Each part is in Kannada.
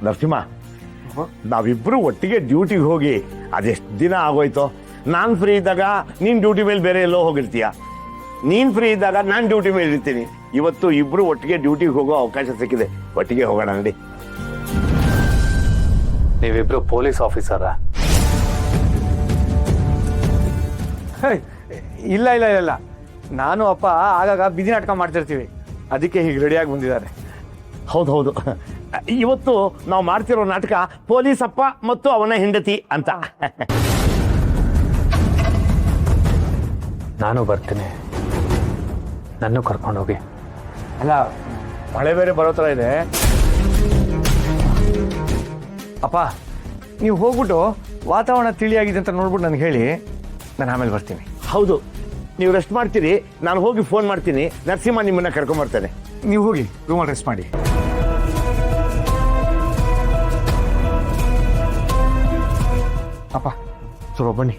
ನರಸಿಂಹ, ನಾವಿಬ್ರು ಒಟ್ಟಿಗೆ ಡ್ಯೂಟಿಗೆ ಹೋಗಿ ಅದೆಷ್ಟು ದಿನ ಆಗೋಯ್ತು. ನಾನು ಫ್ರೀ ಇದ್ದಾಗ ನೀನು ಡ್ಯೂಟಿ ಮೇಲೆ ಬೇರೆ ಎಲ್ಲೋ ಹೋಗಿರ್ತೀಯ, ನೀನು ಫ್ರೀ ಇದ್ದಾಗ ನಾನು ಡ್ಯೂಟಿ ಮೇಲೆ ಇರ್ತೀನಿ. ಇವತ್ತು ಇಬ್ರು ಒಟ್ಟಿಗೆ ಡ್ಯೂಟಿಗೆ ಹೋಗೋ ಅವಕಾಶ ಸಿಕ್ಕಿದೆ, ಒಟ್ಟಿಗೆ ಹೋಗೋಣ ನಡಿ. ನೀವಿಬ್ರು ಪೊಲೀಸ್ ಆಫೀಸರಾ? ಇಲ್ಲ ಇಲ್ಲ ಇಲ್ಲ, ನಾನು ಅಪ್ಪ ಆಗಾಗ ಬಿದಿ ನಾಟಕ ಮಾಡ್ತಿರ್ತೀವಿ, ಅದಕ್ಕೆ ಹೀಗೆ ರೆಡಿಯಾಗಿ ಬಂದಿದ್ದಾರೆ. ಹೌದು, ಇವತ್ತು ನಾವು ಮಾಡ್ತಿರೋ ನಾಟಕ ಪೊಲೀಸಪ್ಪ ಮತ್ತು ಅವನ ಹೆಂಡತಿ ಅಂತ. ನಾನು ಬರ್ತೀನಿ, ನನ್ನ ಕರ್ಕೊಂಡೋಗಿ. ಅಲ್ಲ, ಮಳೆ ಬೇರೆ ಬರೋ ಥರ ಇದೆ. ಅಪ್ಪ, ನೀವು ಹೋಗ್ಬಿಟ್ಟು ವಾತಾವರಣ ತಿಳಿಯಾಗಿದೆ ಅಂತ ನೋಡ್ಬಿಟ್ಟು ನನಗೆ ಹೇಳಿ, ನಾನು ಆಮೇಲೆ ಬರ್ತೀನಿ. ಹೌದು, ನೀವು ರೆಸ್ಟ್ ಮಾಡ್ತೀರಿ, ನಾನು ಹೋಗಿ ಫೋನ್ ಮಾಡ್ತೀನಿ. ನರಸಿಂಹ ನಿಮ್ಮನ್ನ ಕರ್ಕೊಂಬರ್ತಾನೆ. ನೀವು ಹೋಗಿ ರೂಮಲ್ಲಿ ರೆಸ್ಟ್ ಮಾಡಿ. ಅಪ್ಪ ಸ್ವಲ್ಪ ಬನ್ನಿ.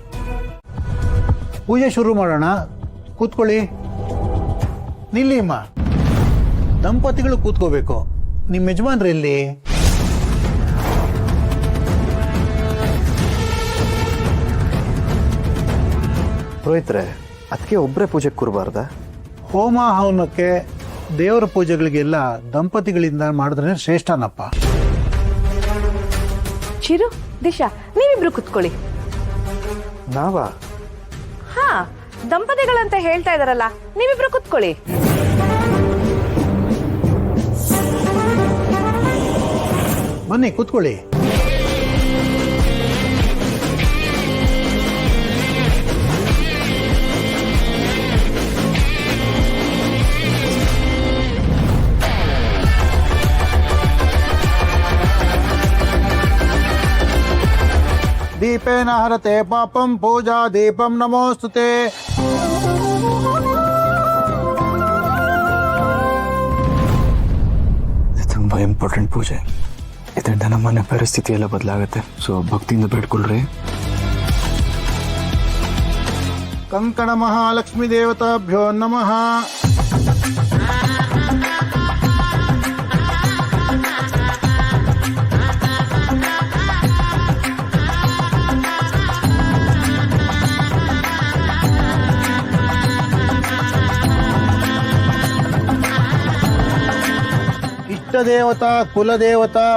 ಪೂಜೆ ಶುರು ಮಾಡೋಣ, ಕೂತ್ಕೊಳ್ಳಿ. ನಿಲ್ಲಿಮ್ಮ, ದಂಪತಿಗಳು ಕೂತ್ಕೋಬೇಕು. ನಿಮ್ಮ ಯಜಮಾನ್ರು ಎಲ್ಲಿ? ಪುರೋಹಿತ್ರೆ, ಅದಕ್ಕೆ ಒಬ್ಬರೇ ಪೂಜೆ ಕೂರಬಾರ್ದ? ಹೋಮ ಹವನಕ್ಕೆ ದೇವರ ಪೂಜೆಗಳಿಗೆಲ್ಲ ದಂಪತಿಗಳಿಂದ ಮಾಡಿದ್ರೆ ಶ್ರೇಷ್ಠನಪ್ಪ. ಚಿರು, ದಿಶಾ, ನೀವಿಬ್ರು ಕುತ್ಕೊಳ್ಳಿ. ನಾವಾ? ಹಾ, ದಂಪತಿಗಳಂತ ಹೇಳ್ತಾ ಇದಾರಲ್ಲ, ನೀವಿಬ್ರು ಕುತ್ಕೊಳ್ಳಿ. ಬನ್ನಿ ಕೂತ್ಕೊಳ್ಳಿ. ದೀಪೇನ ಹರತೆ ಪಾಪಂ ಪೂಜಾ ದೀಪಂ ನಮೋಸ್ತುತೆ. ಇದು ತುಂಬಾ ಇಂಪಾರ್ಟೆಂಟ್ ಪೂಜೆ. ಇದರಿಂದ ನಮ್ಮನೆ ಪರಿಸ್ಥಿತಿ ಎಲ್ಲ ಬದಲಾಗುತ್ತೆ. ಸೊ ಭಕ್ತಿಯಿಂದ ಬೇಡ್ಕೊಳ್ರಿ. ಕಂಕಣ ಮಹಾಲಕ್ಷ್ಮೀ ದೇವತಾಭ್ಯೋ ನಮಃ. ಇಷ್ಟ ದೇವತಾ ಕುಲದೇವತಾ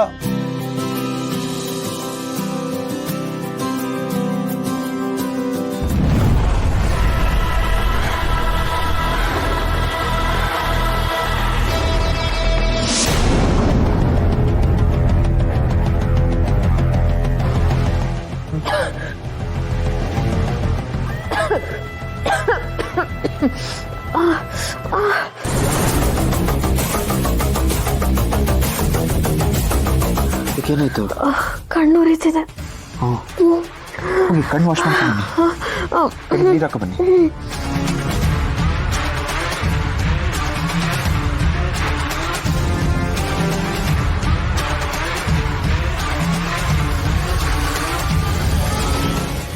ಏನಾಯ್ತು? ಕಣ್ಣುರಿತಿದೆ. ಕಣ್ಣು ವಾಶ್ ಮಾಡ್ಕೊಂಡು ನೀರು ಹಾಕ ಬನ್ನಿ.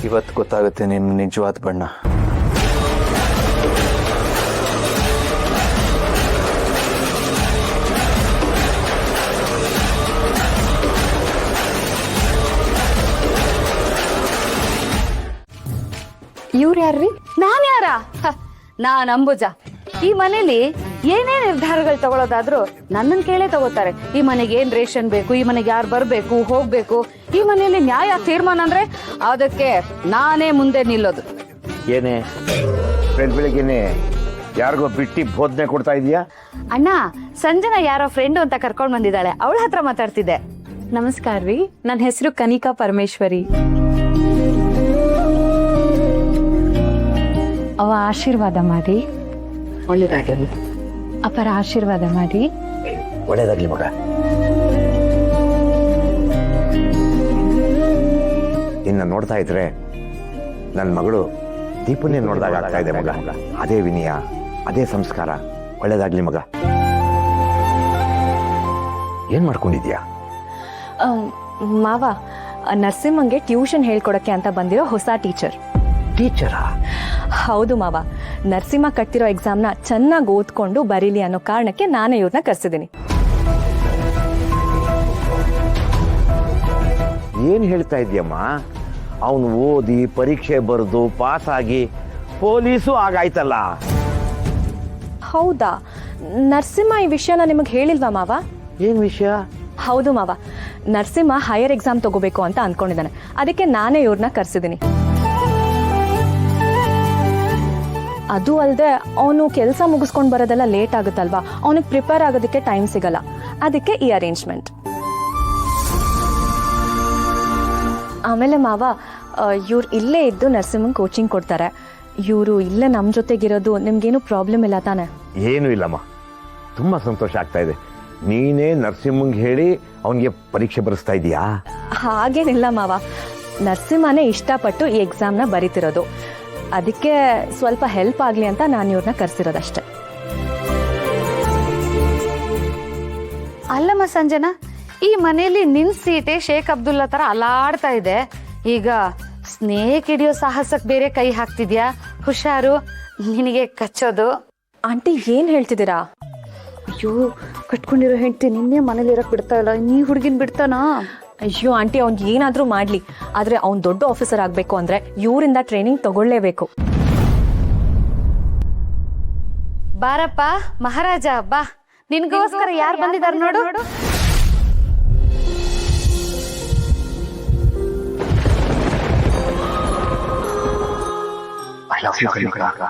ಇವತ್ತು ಗೊತ್ತಾಗುತ್ತೆ ನಿನ್ನ ನಿಜವಾದ ಬಣ್ಣ. ಇವ್ರು ಯಾರ್ರಿ? ನಾನ್ ಯಾರ? ನಾನ್ ಅಂಬುಜ. ಈ ಮನೇಲಿ ಏನೇ ನಿರ್ಧಾರಗಳು ತಗೊಳ್ಳೋದಾದ್ರೂ ನನ್ನನ್ ಕೇಳೇ ತಗೋತಾರೆ. ಈ ಮನೆಗೆ ಏನ್ ರೇಷನ್ ಬೇಕು, ಈ ಮನೆಗೆ ಯಾರು ಬರ್ಬೇಕು ಹೋಗ್ಬೇಕು, ಈ ಮನೆಯಲ್ಲಿ ನ್ಯಾಯ ತೀರ್ಮಾನ ಅಂದ್ರೆ ಅದಕ್ಕೆ ನಾನೇ ಮುಂದೆ ನಿಲ್ಲೋದು. ಏನೇ ಬೆಳಗ್ಗೆನೆ ಯಾರಿಗೋ ಬಿಟ್ಟಿ ಬೋಧನೆ ಕೊಡ್ತಾ ಇದೀಯಾ? ಅಣ್ಣ, ಸಂಜನಾ ಯಾರೋ ಫ್ರೆಂಡ್ ಅಂತ ಕರ್ಕೊಂಡ್ ಬಂದಿದ್ದಾಳೆ, ಅವಳ ಹತ್ರ ಮಾತಾಡ್ತಿದ್ದೆ. ನಮಸ್ಕಾರ ರೀ, ನನ್ನ ಹೆಸರು ಕನಿಕಾ ಪರಮೇಶ್ವರಿ. ಅವ ಆಶೀರ್ವಾದ ಮಾಡಿ. ಒಳ್ಳೇದಾಗಲಿ. ಅಪರ ಆಶೀರ್ವಾದ ಮಾಡಿ. ಒಳ್ಳೇದಾಗ್ಲಿ ಮಗ. ಇನ್ನ ನೋಡ್ತಾ ಇದ್ರೆ ನನ್ನ ಮಗಳು ದೀಪನ್ನೇ ನೋಡಿದಾಗ ಆಗ್ತಾ ಇದೆ ಮಗ. ಅದೇ ವಿನಯ, ಅದೇ ಸಂಸ್ಕಾರ. ಒಳ್ಳೇದಾಗ್ಲಿ ಮಗ. ಏನ್ ಮಾಡ್ಕೊಂಡಿದ್ಯಾ? ಮಾವ, ನರಸಿಂಹಂಗೆ ಟ್ಯೂಷನ್ ಹೇಳ್ಕೊಡಕ್ಕೆ ಅಂತ ಬಂದಿರೋ ಹೊಸ ಟೀಚರ್. ಟೀಚರಾ? ಹೌದು ಮಾವ. ನರಸಿಂಹ ಕಟ್ಟಿರೋ ಎಕ್ಸಾಮ್ನ ಚೆನ್ನಾಗಿ ಓದ್ಕೊಂಡು ಬರೀಲಿ ಅನ್ನೋ ಕಾರಣಕ್ಕೆ ನಾನೇ ಇವ್ರನ್ನ ಕರ್ಸಿದ್ದೀನಿ. ಏನು ಹೇಳ್ತಾ ಇದೆಯಮ್ಮ? ಅವನು ಓದಿ ಪರೀಕ್ಷೆ ಬರೆದು ಪಾಸ್ ಆಗಿ ಪೊಲೀಸು ಆಗಾಯ್ತಲ್ಲ. ಹೌದಾ? ನರಸಿಂಹ ಈ ವಿಷಯನ ನಿಮಗೆ ಹೇಳಿಲ್ವಾ ಮಾವ? ಏನು ವಿಷಯ? ಹೌದು ಮಾವ, ನರಸಿಂಹ ಹೈಯರ್ ಎಕ್ಸಾಮ್ ತಗೋಬೇಕು ಅಂತ ಅಂದ್ಕೊಂಡಿದ್ದಾನೆ. ಅದಕ್ಕೆ ನಾನೇ ಇವ್ರನ್ನ ಕರೆಸಿದ್ದೀನಿ. ಅದು ಅಲ್ಲದೆ ಅವನು ಕೆಲಸ ಮುಗಿಸ್ಕೊಂಡು ಬರೋದೆಲ್ಲ ಲೇಟ್ ಆಗುತ್ತಲ್ವಾ, ಅವನಿಗೆ ಪ್ರಿಪೇರ್ ಆಗೋದಕ್ಕೆ ಟೈಮ್ ಸಿಗಲ್ಲ. ಅದಕ್ಕೆ ಈ ಅರೇಂಜ್ಮೆಂಟ್. ಆಮೇಲೆ ಮಾವ, ಇವ್ರು ಇಲ್ಲೇ ಇದ್ದು ನರಸಿಂಹಂಗೆ ಕೋಚಿಂಗ್ ಕೊಡ್ತಾರೆ. ಇವರು ಇಲ್ಲೇ ನಮ್ಮ ಜೊತೆಗಿರೋದು ನಿಮ್ಗೇನು ಪ್ರಾಬ್ಲಮ್ ಇಲ್ಲ ತಾನೆ? ಏನೂ ಇಲ್ಲಮ್ಮ, ತುಂಬ ಸಂತೋಷ ಆಗ್ತಾ ಇದೆ. ನೀನೇ ನರಸಿಂಹಂಗೆ ಹೇಳಿ ಅವನಿಗೆ ಪರೀಕ್ಷೆ ಬರೆಸ್ತಾ ಇದೀಯಾ? ಹಾಗೇನಿಲ್ಲ ಮಾವ, ನರಸಿಂಹನೇ ಇಷ್ಟಪಟ್ಟು ಈ ಎಕ್ಸಾಮ್ನ ಬರೀತಿರೋದು. ಅದಕ್ಕೆ ಸ್ವಲ್ಪ ಹೆಲ್ಪ್ ಆಗಲಿ ಅಂತ ನಾನು ಇವ್ರನ್ನ ಕರೆಸಿರೋದಷ್ಟೆ. ಅಲ್ಲಮ್ಮ ಸಂಜನಾ, ಈ ಮನೆಯಲ್ಲಿ ನಿನ್ ಸೀಟೆ ಶೇಖ್ ಅಬ್ದುಲ್ಲಾ ತರ ಅಲಾಡ್ತಾ ಇದೆ. ಈಗ ಸ್ನೇಕ್ ಹಿಡಿಯೋ ಸಾಹಸಕ್ಕೆ ಬೇರೆ ಕೈ ಹಾಕ್ತಿದ್ಯಾ? ಹುಷಾರು, ನಿನಗೆ ಕಚ್ಚೋದು. ಆಂಟಿ ಏನು ಹೇಳ್ತಿದ್ದೀರಾ? ಅಯ್ಯೋ, ಕಟ್ಕೊಂಡಿರೋ ಹೆಂಡತಿ ನಿನ್ನೆ ಮನೇಲಿ ಇರಕ್ ಬಿಡ್ತಾ ಇಲ್ಲ, ನೀ ಹುಡುಗಿನ ಬಿಡ್ತಾನಾ? ಅಯ್ಯೋ ಆಂಟಿ, ಅವ್ನು ಏನಾದರೂ ಮಾಡಲಿ, ಆದರೆ ಅವ್ನು ದೊಡ್ಡ ಆಫೀಸರ್ ಆಗಬೇಕು ಅಂದರೆ ಇವರಿಂದ ಟ್ರೈನಿಂಗ್ ತಗೊಳ್ಳೇಬೇಕು. ಬಾರಪ್ಪ ಮಹಾರಾಜ, ಬಾ, ನಿನ್ಗೋಸ್ಕರ ಯಾರು ಬಂದಿದ್ದಾರೆ ನೋಡು. ಐ ಲವ್ ಯು ಕಲಿಕಾ.